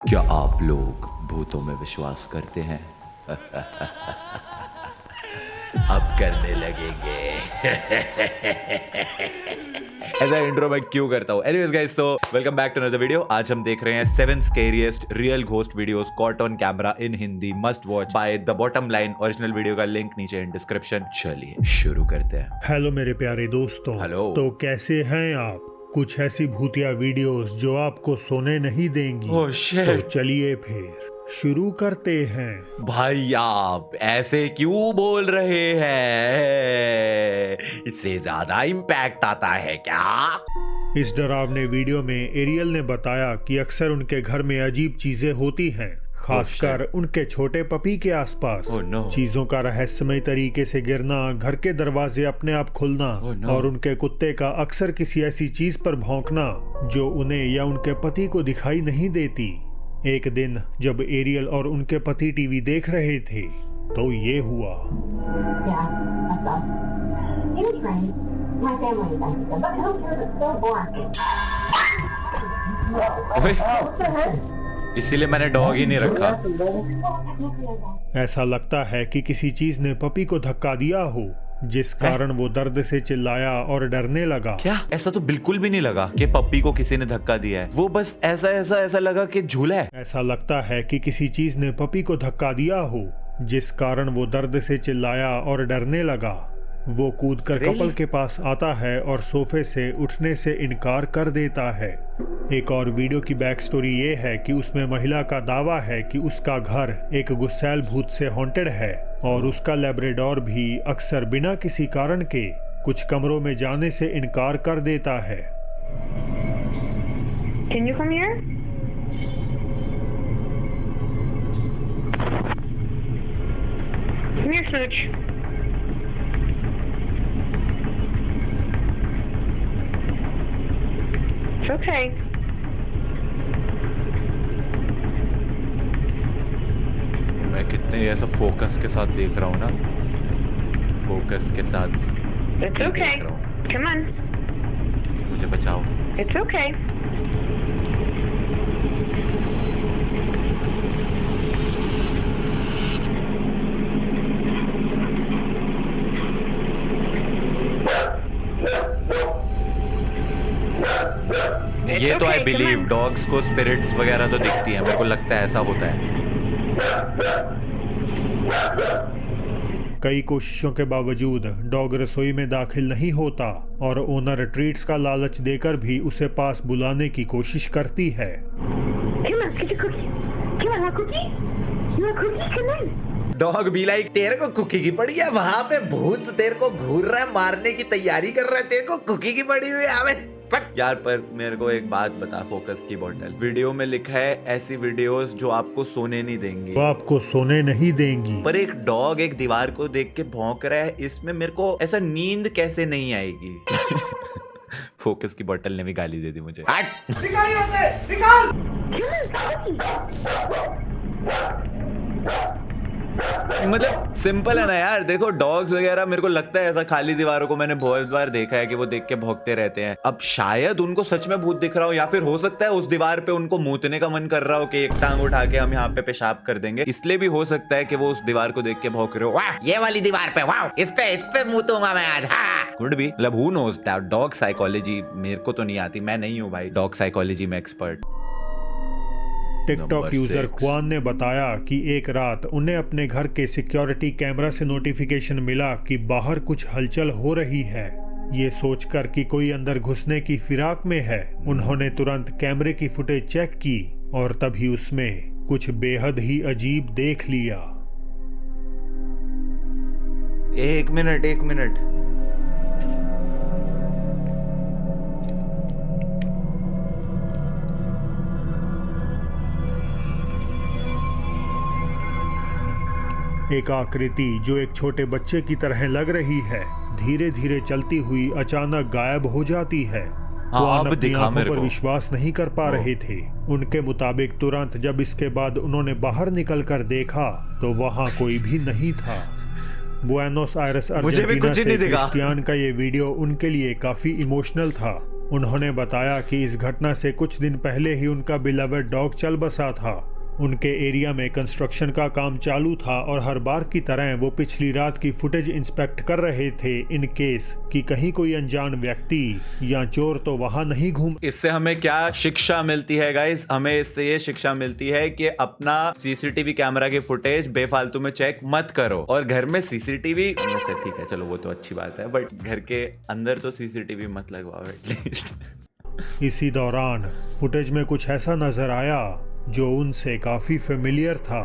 क्या आप लोग भूतों में विश्वास करते हैं? अब करने लगेंगे। ऐसा इंट्रो मैं क्यों करता हूँ? एनीवेज गाइस, तो welcome back to another video. आज हम देख रहे हैं 7 scariest real ghost videos caught on camera in Hindi, must watch by the bottom line. Original video का लिंक नीचे इन डिस्क्रिप्शन। चलिए शुरू करते हैं। हेलो मेरे प्यारे दोस्तों। हेलो। तो कैसे हैं आप? कुछ ऐसी भूतिया वीडियोस जो आपको सोने नहीं देंगी। Oh shit. तो चलिए फिर शुरू करते हैं। भाई आप ऐसे क्यों बोल रहे हैं? इससे ज्यादा इम्पैक्ट आता है क्या? इस डरावने वीडियो में एरियल ने बताया कि अक्सर उनके घर में अजीब चीजें होती हैं, खासकर उनके छोटे पपी के आसपास। Oh no. चीजों का रहस्यमय तरीके से गिरना, घर के दरवाजे अपने आप खुलना, Oh no. और उनके कुत्ते का अक्सर किसी ऐसी चीज पर भौंकना जो उन्हें या उनके पति को दिखाई नहीं देती। एक दिन जब एरियल और उनके पति टीवी देख रहे थे तो ये हुआ। इसीलिए मैंने डॉग ही नहीं रखा। ऐसा लगता है कि किसी चीज ने पपी को धक्का दिया हो, जिस कारण वो दर्द से चिल्लाया और डरने लगा। क्या? ऐसा तो बिल्कुल भी नहीं लगा कि पप्पी को किसी ने धक्का दिया है। वो बस ऐसा लगा कि झूला है। ऐसा लगता है कि किसी चीज ने पपी को धक्का दिया हो, जिस कारण वो दर्द से चिल्लाया और डरने लगा। वो कूदकर कपल के पास आता है और सोफे से उठने से इनकार कर देता है। एक और वीडियो की बैक स्टोरी ये है कि उसमें महिला का दावा है कि उसका घर एक गुस्सैल भूत से हॉन्टेड है और उसका लैब्राडोर भी अक्सर बिना किसी कारण के कुछ कमरों में जाने से इनकार कर देता है। Can you come here? Come here, Smooch. It's okay. मैं कितने ऐसा फोकस के साथ देख रहा हूँ ना, फोकस के साथ It's okay. देख रहा हूँ। Come on. मुझे बचाओ। It's okay. ये तो आई okay, believe come on. Dogs को स्पिरिट्स वगैरह तो दिखती है। मेरे को लगता है ऐसा होता है। कई कोशिशों के बावजूद डॉग रसोई में दाखिल नहीं होता और ओनर ट्रीट्स का लालच देकर भी उसे पास बुलाने की कोशिश करती है। Come on, get your cookie. Come on, want a cookie? You want a cookie? Come on. Dog भी लाइक, तेरे को कुकी की पड़ी है, वहां पे भूत तेरे को घूर रहा है, मारने की तैयारी कर रहा है, तेरे को कुकी की पड़ी हुई है। हमें यार, पर मेरे को एक बात बता, फोकस की बोतल वीडियो में लिखा है ऐसी वीडियोस जो आपको सोने नहीं देंगी। वो आपको सोने नहीं देंगी। पर एक डॉग एक दीवार को देख के भौंक रहा है, इसमें मेरे को ऐसा नींद कैसे नहीं आएगी? फोकस की बोतल ने भी गाली दे दी मुझे। Come on, मतलब सिंपल है ना यार। देखो डॉग्स वगैरह मेरे को लगता है ऐसा खाली दीवारों को मैंने बहुत बार देखा है कि वो देख के भौंकते रहते हैं। अब शायद उनको सच में भूत दिख रहा हो, या फिर हो सकता है उस दीवार पे उनको मूतने का मन कर रहा हो कि एक टांग उठा के हम यहाँ पे पेशाब कर देंगे। इसलिए भी हो सकता है कि वो उस दीवार को देख के भौंक रहे हो, वाह ये वाली दीवार पे, वाह इस पे मूतूंगा मैं आज। कुड बी, मतलब who knows that. Dog psychology मेरे को तो नहीं आती, मैं नहीं हूँ भाई डॉग साइकोलॉजी में एक्सपर्ट। टिकटॉक यूजर ख्वान ने बताया कि एक रात उन्हें अपने घर के सिक्योरिटी कैमरा से नोटिफिकेशन मिला कि बाहर कुछ हलचल हो रही है। ये सोचकर कि कोई अंदर घुसने की फिराक में है, उन्होंने तुरंत कैमरे की फुटेज चेक की और तभी उसमें कुछ बेहद ही अजीब देख लिया। एक मिनट। एक आकृति जो एक छोटे बच्चे की तरह लग रही है, धीरे धीरे चलती हुई अचानक गायब हो जाती है। वो अपनी आंखों पर विश्वास नहीं कर पा रहे थे। उनके मुताबिक तुरंत जब इसके बाद उन्होंने बाहर निकलकर देखा तो वहां कोई भी नहीं था। बुएनोस आयरेस अर्जेंटीना से क्रिस्टियान का ये वीडियो उनके लिए काफी इमोशनल था। उन्होंने बताया कि इस घटना से कुछ दिन पहले ही उनका बिलवेड डॉग चल बसा था। उनके एरिया में कंस्ट्रक्शन का काम चालू था और हर बार की तरह वो पिछली रात की फुटेज इंस्पेक्ट कर रहे थे इन केस कि कहीं कोई अनजान व्यक्ति या चोर तो वहां नहीं घूम। इससे हमें क्या शिक्षा मिलती है गाइस? हमें इससे ये शिक्षा मिलती है कि अपना सीसीटीवी कैमरा की फुटेज बेफालतू में चेक मत करो। और घर में सीसीटीवी से ठीक है, चलो वो तो अच्छी बात है, बट घर के अंदर तो सीसीटीवी मत लगवाओ एटलीस्ट। इसी दौरान फुटेज में कुछ ऐसा नजर आया जो उनसे काफी फेमिलियर था।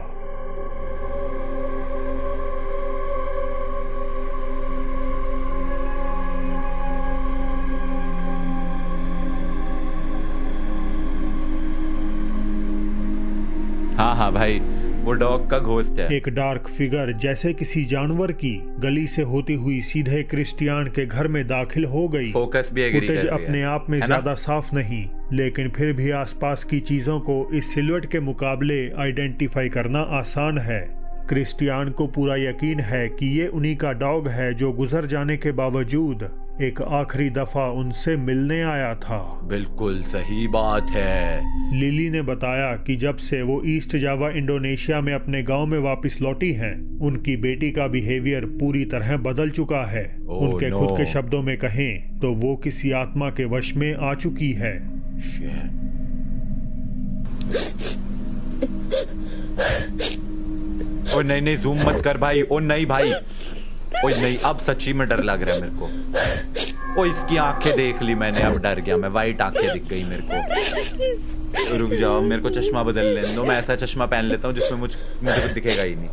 हाँ भाई, वो डॉग का घोस्ट है। एक डार्क फिगर जैसे किसी जानवर की गली से होती हुई सीधे क्रिस्टियान के घर में दाखिल हो गई। फोकस भी एग्री कर फुटेज रही है, अपने आप में है ना? ज्यादा साफ नहीं, लेकिन फिर भी आसपास की चीजों को इस सिलुएट के मुकाबले आइडेंटिफाई करना आसान है। क्रिस्टियान को पूरा यकीन है कि ये उन्हीं का डॉग है जो गुजर जाने के बावजूद एक आखिरी दफा उनसे मिलने आया था। बिल्कुल सही बात है। लिली ने बताया कि जब से वो ईस्ट जावा इंडोनेशिया में अपने गांव में वापस लौटी हैं, उनकी बेटी का बिहेवियर पूरी तरह बदल चुका है। उनके no. खुद के शब्दों में कहें तो वो किसी आत्मा के वश में आ चुकी है। ओ नहीं, जूम मत कर भाई। ओ नहीं भाई, ओ नहीं, अब सच्ची में डर लग रहा है मेरे को। ओ इसकी आंखें देख ली मैंने, अब डर गया मैं। वाइट आंखें दिख गई मेरे को। रुक जाओ, मेरे को चश्मा बदल लेने दो। मैं ऐसा चश्मा पहन लेता हूँ जिसमें मुझे कुछ दिखेगा ही नहीं।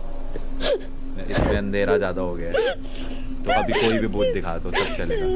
इसमें अंधेरा ज्यादा हो गया है, तो अभी कोई भी भूत दिखा दो, सब चलेगा।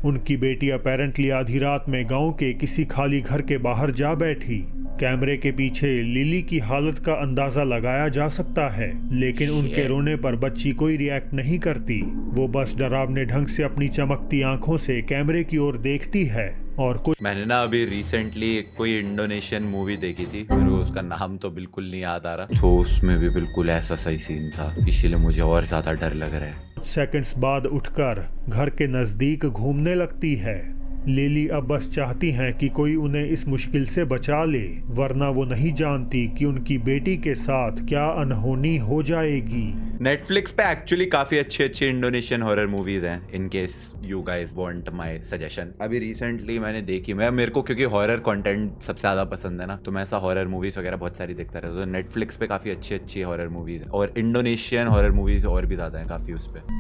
उनकी बेटी अपेरेंटली आधी रात में गांव के किसी खाली घर के बाहर जा बैठी। कैमरे के पीछे लिली की हालत का अंदाजा लगाया जा सकता है, लेकिन उनके रोने पर बच्ची कोई रिएक्ट नहीं करती। वो बस डरावने ढंग से अपनी चमकती आंखों से कैमरे की ओर देखती है। और कुछ मैंने ना अभी रिसेंटली कोई इंडोनेशियन मूवी देखी थी, मेरे को उसका नाम तो बिल्कुल नहीं याद आ रहा, तो उसमें भी बिल्कुल ऐसा सही सीन था, इसीलिए मुझे और ज्यादा डर लग रहा है। सेकंड्स बाद उठकर घर के नजदीक घूमने लगती है। लिली अब बस चाहती हैं कि कोई उन्हें इस मुश्किल से बचा ले, वरना वो नहीं जानती कि उनकी बेटी के साथ क्या अनहोनी हो जाएगी। नेटफ्लिक्स पे एक्चुअली काफी अच्छी इंडोनेशियन हॉरर मूवीज हैं, in case you guys want my suggestion. अभी रिसेंटली मैंने देखी, मेरे को क्योंकि हॉरर कंटेंट सबसे ज्यादा पसंद है ना, तो मैं ऐसा हॉरर मूवीज वगैरह बहुत सारी देखता रहता हूँ। तो नेटफ्लिक्स पे काफी अच्छी हॉरर मूवीज है, और इंडोनेशियन हॉरर मूवीज और भी ज्यादा है काफी उस पे।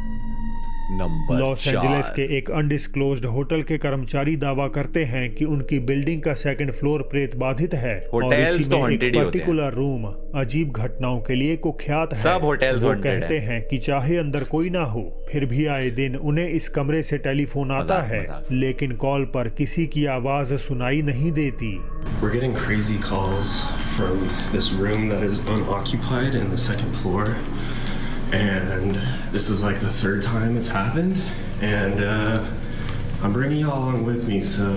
नंबर लॉस एंजलिस के एक अनडिस्क्लोज्ड होटल के कर्मचारी दावा करते हैं कि उनकी बिल्डिंग का सेकंड फ्लोर प्रेत बाधित है, और होटल्स इसी तो में एक haunted ही होते हैं। पर्टिकुलर रूम अजीब घटनाओं के लिए कुख्यात है। सब hotels वो haunted कहते हैं कि चाहे अंदर कोई ना हो, फिर भी आए दिन उन्हें इस कमरे से टेलीफोन आता है, लेकिन कॉल पर किसी की आवाज सुनाई नहीं देती। We're getting crazy calls from this room that is unoccupied in the second floor, and this is like the third time it's happened, and I'm bringing you all along with me, so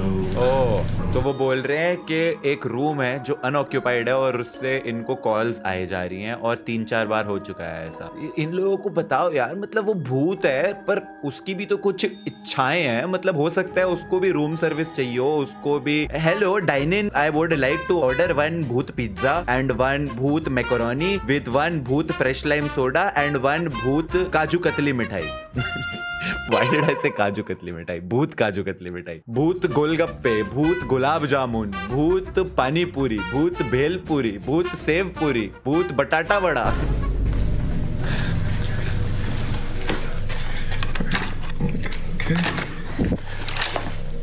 तो वो बोल रहे हैं कि एक room है जो unoccupied है और उससे इनको कॉल्स आए जा रही हैं, और 3-4 बार हो चुका है ऐसा। इन लोगों को बताओ यार, मतलब वो भूत है पर उसकी भी तो कुछ इच्छाएं हैं, मतलब हो सकता है उसको भी रूम सर्विस चाहिए हो, उसको भी hello dine in, I would like to order 1 भूत पिज्जा एंड 1 भूत मैकरोनी विद 1 भूत फ्रेश लाइम सोडा एंड 1 भूत काजू कतली मिठाई। Why did I say kaju katli मिठाई? भूत काजू कतली मिठाई, भूत गोलगप्पे, भूत गुलाब जामुन, भूत पानी पूरी, भूत भेल पूरी, भूत सेव पूरी, भूत बटाटा वड़ा।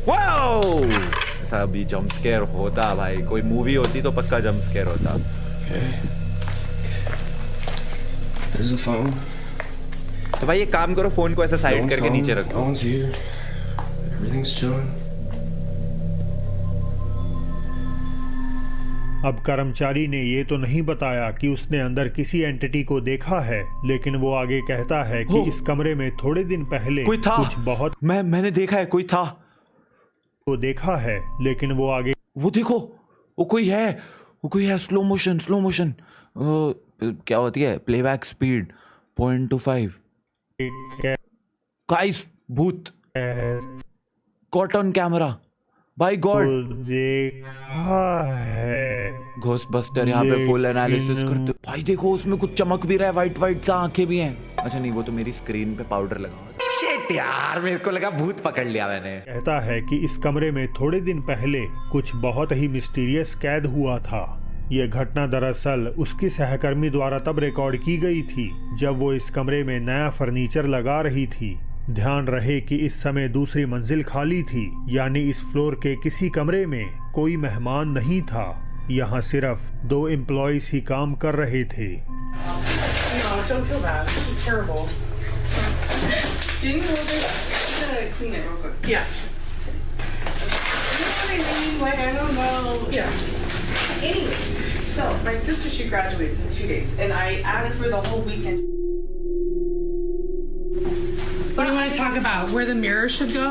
वाओ! ऐसा अभी जंप स्केयर होता भाई, कोई मूवी होती तो पक्का जंप स्केयर होता। okay. There's a phone. तो भाई एक काम करो, फोन को ऐसा No साइड one's करके calling, नीचे no रखो। one's here. Everything's chilling. अब कर्मचारी ने ये तो नहीं बताया कि उसने अंदर किसी एंटिटी को देखा है, लेकिन वो आगे कहता है कि इस कमरे में थोड़े दिन पहले कोई था, कुछ बहुत मैंने देखा है, कोई था, को देखा है, लेकिन वो आगे वो देखो, वो कोई है। स्लो मोशन क्या होती है, प्लेबैक स्पीड 0.25। गाइस भूत कॉटन कैमरा बाय गॉड को देखा है। घोस्ट बस्टर यहाँ पे फुल एनालिसिस लेकिन- करते भाई देखो उसमें कुछ चमक भी रहा है, वाइट वाइट सा आंखें भी हैं। अच्छा नहीं वो तो मेरी स्क्रीन पे पाउडर लगा हुआ। शिट यार मेरे को लगा भूत पकड़ लिया मैंने। कहता है कि इस कमरे में थोड़े दिन पहले कुछ बहुत ही मिस्टीरियस कैद हुआ था। ये घटना दरअसल उसकी सहकर्मी द्वारा तब रिकॉर्ड की गई थी जब वो इस कमरे में नया फर्नीचर लगा रही थी। ध्यान रहे कि इस समय दूसरी मंजिल खाली थी, यानी इस फ्लोर के किसी कमरे में कोई मेहमान नहीं था। यहाँ सिर्फ 2 एम्प्लॉयज ही काम कर रहे थे। No, don't feel bad. It was terrible. Can you hold it? I'm gonna clean it real quick. Yeah. You know what I mean? Like, I don't know. Yeah. Anyways, so my sister, she graduates in 2 days, and I asked for the whole weekend. What do you want to talk about? Where the mirror should go?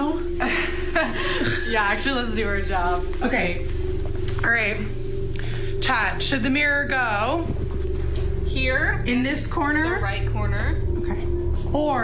Yeah, actually, let's do our job. Okay. All right. Chat. Should the mirror go Here, in this corner? the right corner. Okay. Or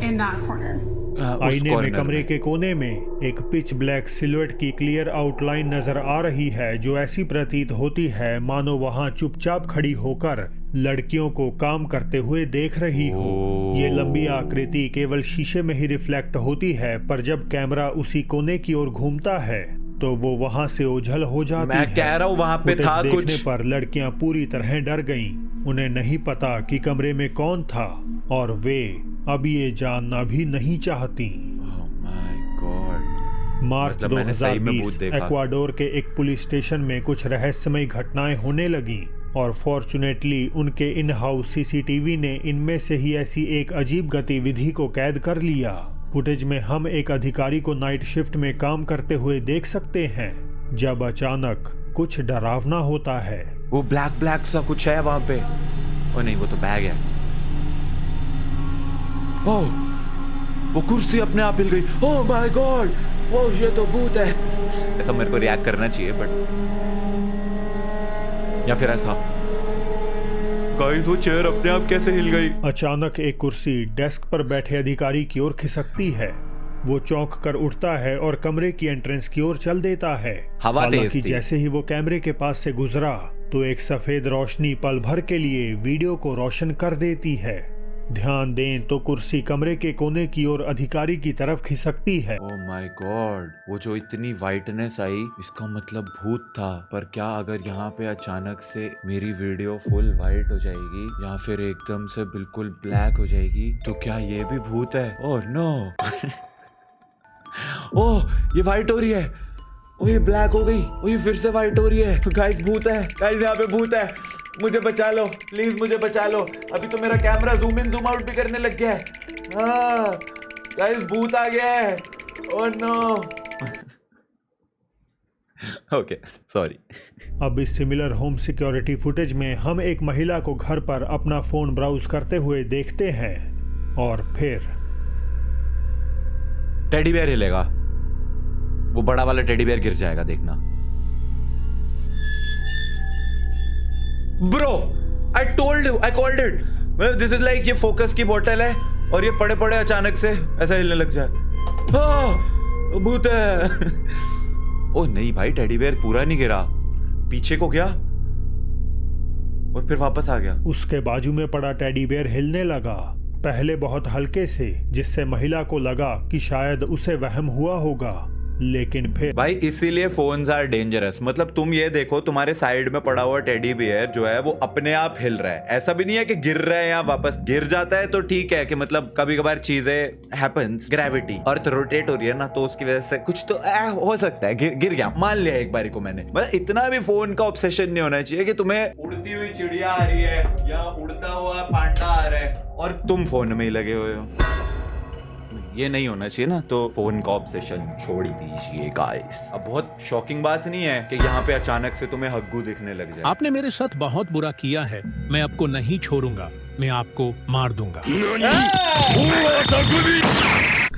in that corner? उस आईने में corner कमरे के कोने में एक pitch black silhouette की clear outline नजर आ रही है जो ऐसी प्रतीत होती है मानो वहां चुपचाप खड़ी होकर लड़कियों को काम करते हुए देख रही हो। ये लंबी आकृति केवल शीशे में ही रिफ्लेक्ट होती है, पर जब कैमरा उसी कोने की ओर घूमता है तो वो वहां से ओझल हो जाती मैं है। कह रहा हूँ वहां पे फुटेज था देखने कुछ। पर लड़कियां पूरी तरह डर गईं। उन्हें नहीं पता कि कमरे में कौन था और वे अब ये जानना भी नहीं चाहती। Oh my God. मार्च मतलब मैंने सही में भूत 2020 देखा। एक्वाडोर के एक पुलिस स्टेशन में कुछ रहस्यमयी घटनाएं होने लगी और फॉर्चुनेटली उनके इन हाउस सीसीटीवी ने इनमें से ही ऐसी एक अजीब गतिविधि को कैद कर लिया। फुटेज में हम एक अधिकारी को नाइट शिफ्ट में काम करते हुए देख सकते हैं जब अचानक कुछ डरावना होता है। वो ब्लैक ब्लैक सा कुछ है वहां पे। ओ नहीं वो तो बैग है। ओह वो कुर्सी अपने आप हिल गई। ओह माय गॉड वो ये तो भूत है। ऐसा मेरे को रिएक्ट करना चाहिए बट या फिर ऐसा गाइस वो चेयर अपने आप कैसे हिल गई। अचानक एक कुर्सी डेस्क पर बैठे अधिकारी की ओर खिसकती है। वो चौंक कर उठता है और कमरे की एंट्रेंस की ओर चल देता है। हवा तेज हालांकि थी। जैसे ही वो कैमरे के पास से गुजरा तो एक सफेद रोशनी पल भर के लिए वीडियो को रोशन कर देती है। ध्यान दें तो कुर्सी कमरे के कोने की ओर अधिकारी की तरफ खिसकती है। ओह माय गॉड वो जो इतनी वाइटनेस आई इसका मतलब भूत था। पर क्या अगर यहाँ पे अचानक से मेरी वीडियो फुल वाइट हो जाएगी या फिर एकदम से बिल्कुल ब्लैक हो जाएगी तो क्या ये भी भूत है? ओह नो ओह ये वाइट हो रही है। ओह ये ब्लैक हो गई। ओह ये फिर से वाइट हो रही है। गाइस भूत है। गाइस यहाँ पे भूत है। मुझे बचा लो प्लीज मुझे बचा लो। अभी तो मेरा camera zoom in zoom out भी करने लग गया है। हाँ गाइस भूत आ गया है। Oh no okay sorry. अब इस सिमिलर होम सिक्योरिटी फुटेज में हम एक महिला को घर पर अपना फोन ब्राउज करते हुए देखते हैं और फिर टेडी बेयर हिलेगा। वो बड़ा वाला टेडी बेयर गिर जाएगा देखना। Bro I told you I called it. मतलब दिस इज लाइक ये फोकस की बोतल है और ये पड़े पड़े अचानक से ऐसा हिलने लग जाए। हाँ भूत है। ओ नहीं भाई टेडी बेयर पूरा नहीं गिरा, पीछे को गया और फिर वापस आ गया। उसके बाजू में पड़ा टेडी बेयर हिलने लगा, पहले बहुत हल्के से, जिससे महिला को लगा कि शायद उसे वहम हुआ होगा, लेकिन फिर भाई इसीलिए फोन्स आर डेंजरस। मतलब तुम ये देखो तुम्हारे साइड में पड़ा हुआ टेडी बियर जो है वो अपने आप हिल रहा है। ऐसा भी नहीं है कि गिर रहा है या वापस गिर जाता है तो ठीक है कि मतलब कभी कभार चीजें हैपेंस, ग्रेविटी और तो रोटेट हो रही है ना तो उसकी वजह से कुछ तो हो सकता है। गिर गया मान लिया एक बारी को मैंने। मतलब इतना भी फोन का ऑब्सेशन नहीं होना चाहिए कि तुम्हें उड़ती हुई चिड़िया आ रही है या उड़ता हुआ पांडा आ रहा है और तुम फोन में ही लगे हुए हो। ये नहीं होना चाहिए ना, तो फोन का ऑब्सेशन छोड़ ही दीजिए गाइस। अब बहुत शॉकिंग बात नहीं है कि यहाँ पे अचानक से तुम्हें हग्गू दिखने लग जाए। आपने मेरे साथ बहुत बुरा किया है, मैं आपको नहीं छोड़ूंगा, मैं आपको मार दूंगा।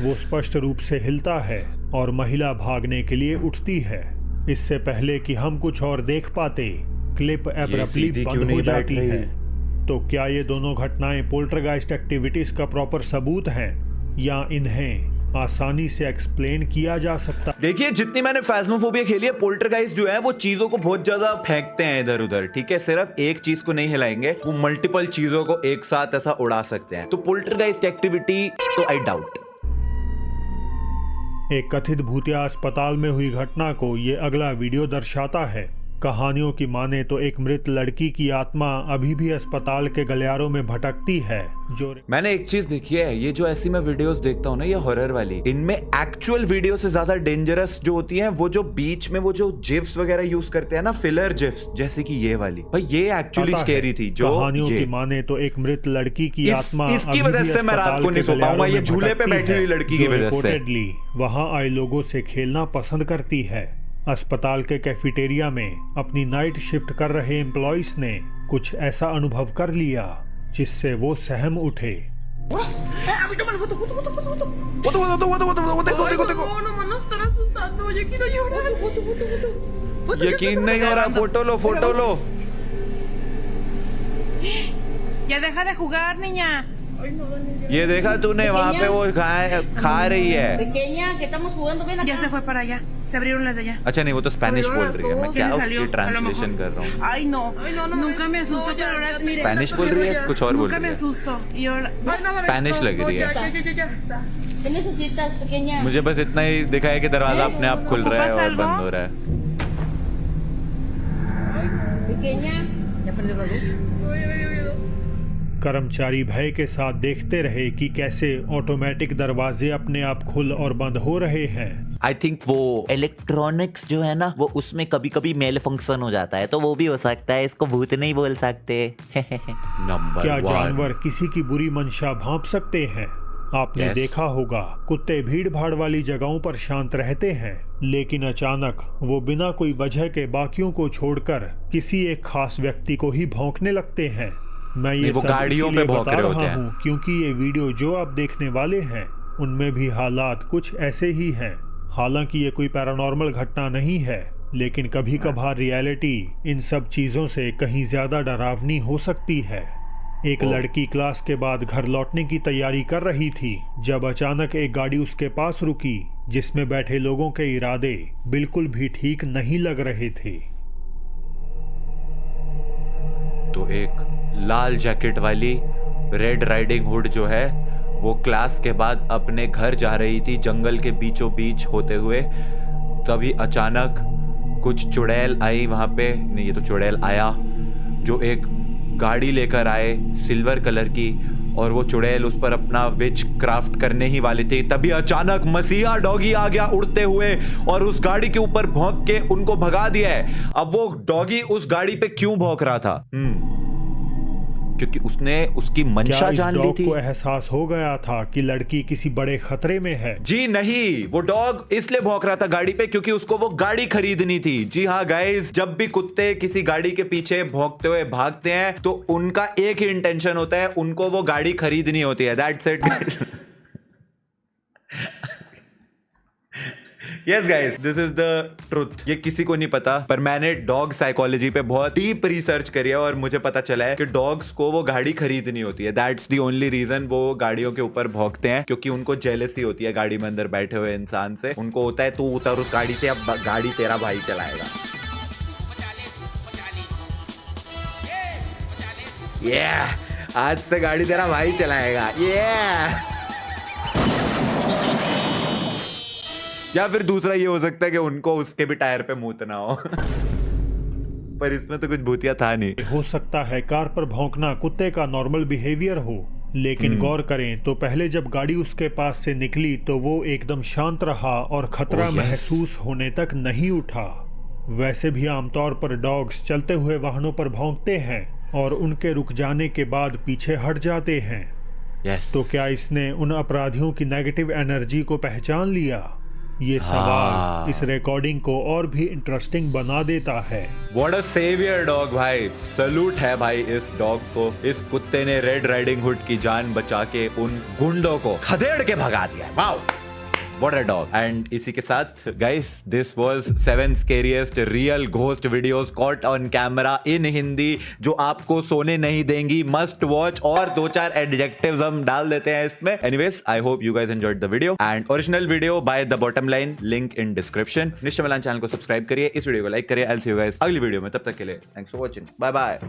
वो स्पष्ट रूप से हिलता है और महिला भागने के लिए उठती है। इससे पहले कि हम कुछ और देख पाते, क्लिप एब्रप्टली सीधी क्यों बंद नहीं हो बैठ जाती रही? है। तो क्या ये दोनों घटनाएं पोल्टरगाइस्ट एक्टिविटीज का प्रॉपर सबूत हैं, या इन्हें आसानी से एक्सप्लेन किया जा सकता। देखिए, जितनी मैंने फैज़्मोफोबिया खेली है, पोल्टरगाइस्ट जो है वो चीजों को बहुत ज्यादा फेंकते हैं इधर उधर। ठीक है, सिर्फ एक चीज को नहीं हिलाएंगे, वो मल्टीपल चीजों को एक साथ ऐसा उड़ा सकते हैं। तो पोल्टरगाइस्ट एक्टिविटी तो आई डाउट। एक कथित भूतिया अस्पताल में हुई घटना को ये अगला वीडियो दर्शाता है। कहानियों की माने तो एक मृत लड़की की आत्मा अभी भी अस्पताल के गलियारों में भटकती है। जो मैंने एक चीज देखी है, ये जो ऐसी मैं वीडियोस देखता हूँ ना, ये हॉरर वाली, इनमें एक्चुअल वीडियो से ज्यादा डेंजरस जो होती हैं, वो जो बीच में वो जो जिफ्स वगैरह यूज करते हैं ना, फिलर जिफ्स, जैसे कि ये वाली, भाई ये एक्चुअली स्कैरी थी। जो कहानियों की माने तो एक मृत लड़की की आत्मा इसकी वजह से मैं रात को नहीं सो पाऊंगा, ये झूले पे बैठी हुई लड़की की वजह से वहां आए लोगों से खेलना पसंद करती है। अस्पताल के कैफेटेरिया में अपनी नाइट शिफ्ट कर रहे एम्प्लॉइज ने कुछ ऐसा अनुभव कर लिया जिससे वो सहम उठे। यकीन नहीं हो रहा, फोटो लो, फोटो लो। Ya deja de jugar, niña. ये देखा तूने, वहाँ पे वो खा रही है। Pequeña, que estamos jugando, ven acá. Ya se fue para allá. Se abrieron las de allá. अच्छा नहीं, वो तो स्पेनिश बोल रही है, मैं क्या Sí, उसकी salió, ट्रांसलेशन कर रहा हूँ। Ay, no. Nunca me asusto, pero ahora mire. Spanish बोल रही है, कुछ और बोल Nunca me रही है। asusto. Y ahora. स्पेनिश लग रही है। ¿Qué necesitas, pequeña? मुझे बस इतना ही दिखा है कि दरवाजा अपने आप खुल रहा है और बंद हो रहा है। Pequeña, ya perdió la luz. कर्मचारी भय के साथ देखते रहे कि कैसे ऑटोमेटिक दरवाजे अपने आप खुल और बंद हो रहे हैं। आई थिंक वो इलेक्ट्रॉनिक्स जो है ना, वो उसमें कभी कभी मेल फंक्शन हो जाता है, तो वो भी हो सकता है, इसको भूत नहीं बोल सकते। नंबर क्या 1 जानवर किसी की बुरी मंशा भांप सकते हैं? आपने Yes. देखा होगा, कुत्ते भीड़ भाड़ वाली जगहों पर शांत रहते हैं, लेकिन अचानक वो बिना कोई वजह के बाकियों को छोड़कर किसी एक खास व्यक्ति को ही भौंकने लगते हैं। मैं ये वो सब गाड़ियों इसीलिए पे भौंक बता रहे होते रहा हैं। हूँ क्योंकि ये वीडियो जो आप देखने वाले हैं उनमें भी हालात कुछ ऐसे ही हैं। हालांकि ये कोई पैरानॉर्मल घटना नहीं है, लेकिन कभी कभार रियलिटी इन सब चीजों से कहीं ज्यादा डरावनी हो सकती है। एक लड़की क्लास के बाद घर लौटने की तैयारी कर रही थी जब अचानक एक गाड़ी उसके पास रुकी, जिसमें बैठे लोगों के इरादे बिल्कुल भी ठीक नहीं लग रहे थे। तो एक लाल जैकेट वाली रेड राइडिंग हुड जो है, वो क्लास के बाद अपने घर जा रही थी जंगल के बीचों बीच होते हुए। तभी अचानक कुछ चुड़ैल आई वहां पे, नहीं ये तो चुड़ैल आया, जो एक गाड़ी लेकर आए सिल्वर कलर की, और वो चुड़ैल उस पर अपना विच क्राफ्ट करने ही वाली थी। तभी अचानक मसीहा डॉगी आ गया उड़ते हुए और उस गाड़ी के ऊपर भौंक के उनको भगा दिया है। अब वो डॉगी उस गाड़ी पे क्यों भौंक रहा था? क्योंकि उसने उसकी मंशा क्या इस जान ली डॉग थी। को एहसास हो गया था कि लड़की किसी बड़े खतरे में है? जी नहीं, वो डॉग इसलिए भौंक रहा था गाड़ी पे क्योंकि उसको वो गाड़ी खरीदनी थी। जी हाँ गाइस, जब भी कुत्ते किसी गाड़ी के पीछे भौंकते हुए भागते हैं तो उनका एक ही इंटेंशन होता है, उनको वो गाड़ी खरीदनी होती है। That's it. Yes guys, this is the truth. ये किसी को नहीं पता, पर मैंने डॉग साइकोलॉजी पे बहुत डीप रिसर्च करी है और मुझे पता चला है कि डॉग्स को वो गाड़ी खरीदनी होती है। दैट्स द ओनली रीजन वो गाड़ियों के ऊपर भौंकते हैं, क्योंकि उनको जेलसी होती है गाड़ी में अंदर बैठे हुए इंसान से। उनको होता है तू उतर उस गाड़ी से, अब गाड़ी तेरा भाई चलाएगा। आज से गाड़ी तेरा भाई चलाएगा। या फिर दूसरा ये हो सकता है कि उनको उसके भी टायर पे मूतना हो। पर इसमें तो कुछ भूतिया था नहीं। हो सकता है कार पर भौंकना कुत्ते का नॉर्मल बिहेवियर हो, लेकिन गौर करें तो पहले जब गाड़ी उसके पास से निकली तो वो एकदम शांत रहा और खतरा महसूस होने तक नहीं उठा। वैसे भी आमतौर पर डॉग्स चलते हुए वाहनों पर भौंकते हैं और उनके रुक जाने के बाद पीछे हट जाते हैं। तो क्या इसने उन अपराधियों की नेगेटिव एनर्जी को पहचान लिया? ये सवाल इस रिकॉर्डिंग को और भी इंटरेस्टिंग बना देता है। व्हाट अ सेवियर डॉग भाई, सलूट है भाई इस डॉग को। इस कुत्ते ने रेड राइडिंग हुड की जान बचा के उन गुंडों को खदेड़ के भगा दिया। Wow, what a dog. And इसी के साथ guys this was 7 scariest real ghost videos caught on camera in Hindi जो आपको सोने नहीं देंगी, मस्ट वॉच। और 2-4 एडजेक्टिव्स हम डाल देते हैं इसमें। Anyways I hope you guys enjoyed the video and original video bye the bottom line, link in description. निश्चय मिलान चैनल को सब्सक्राइब करिए, इस वीडियो को लाइक करिए। I will see you guys अगली वीडियो में, तब तक के लिए thanks for watching, bye bye.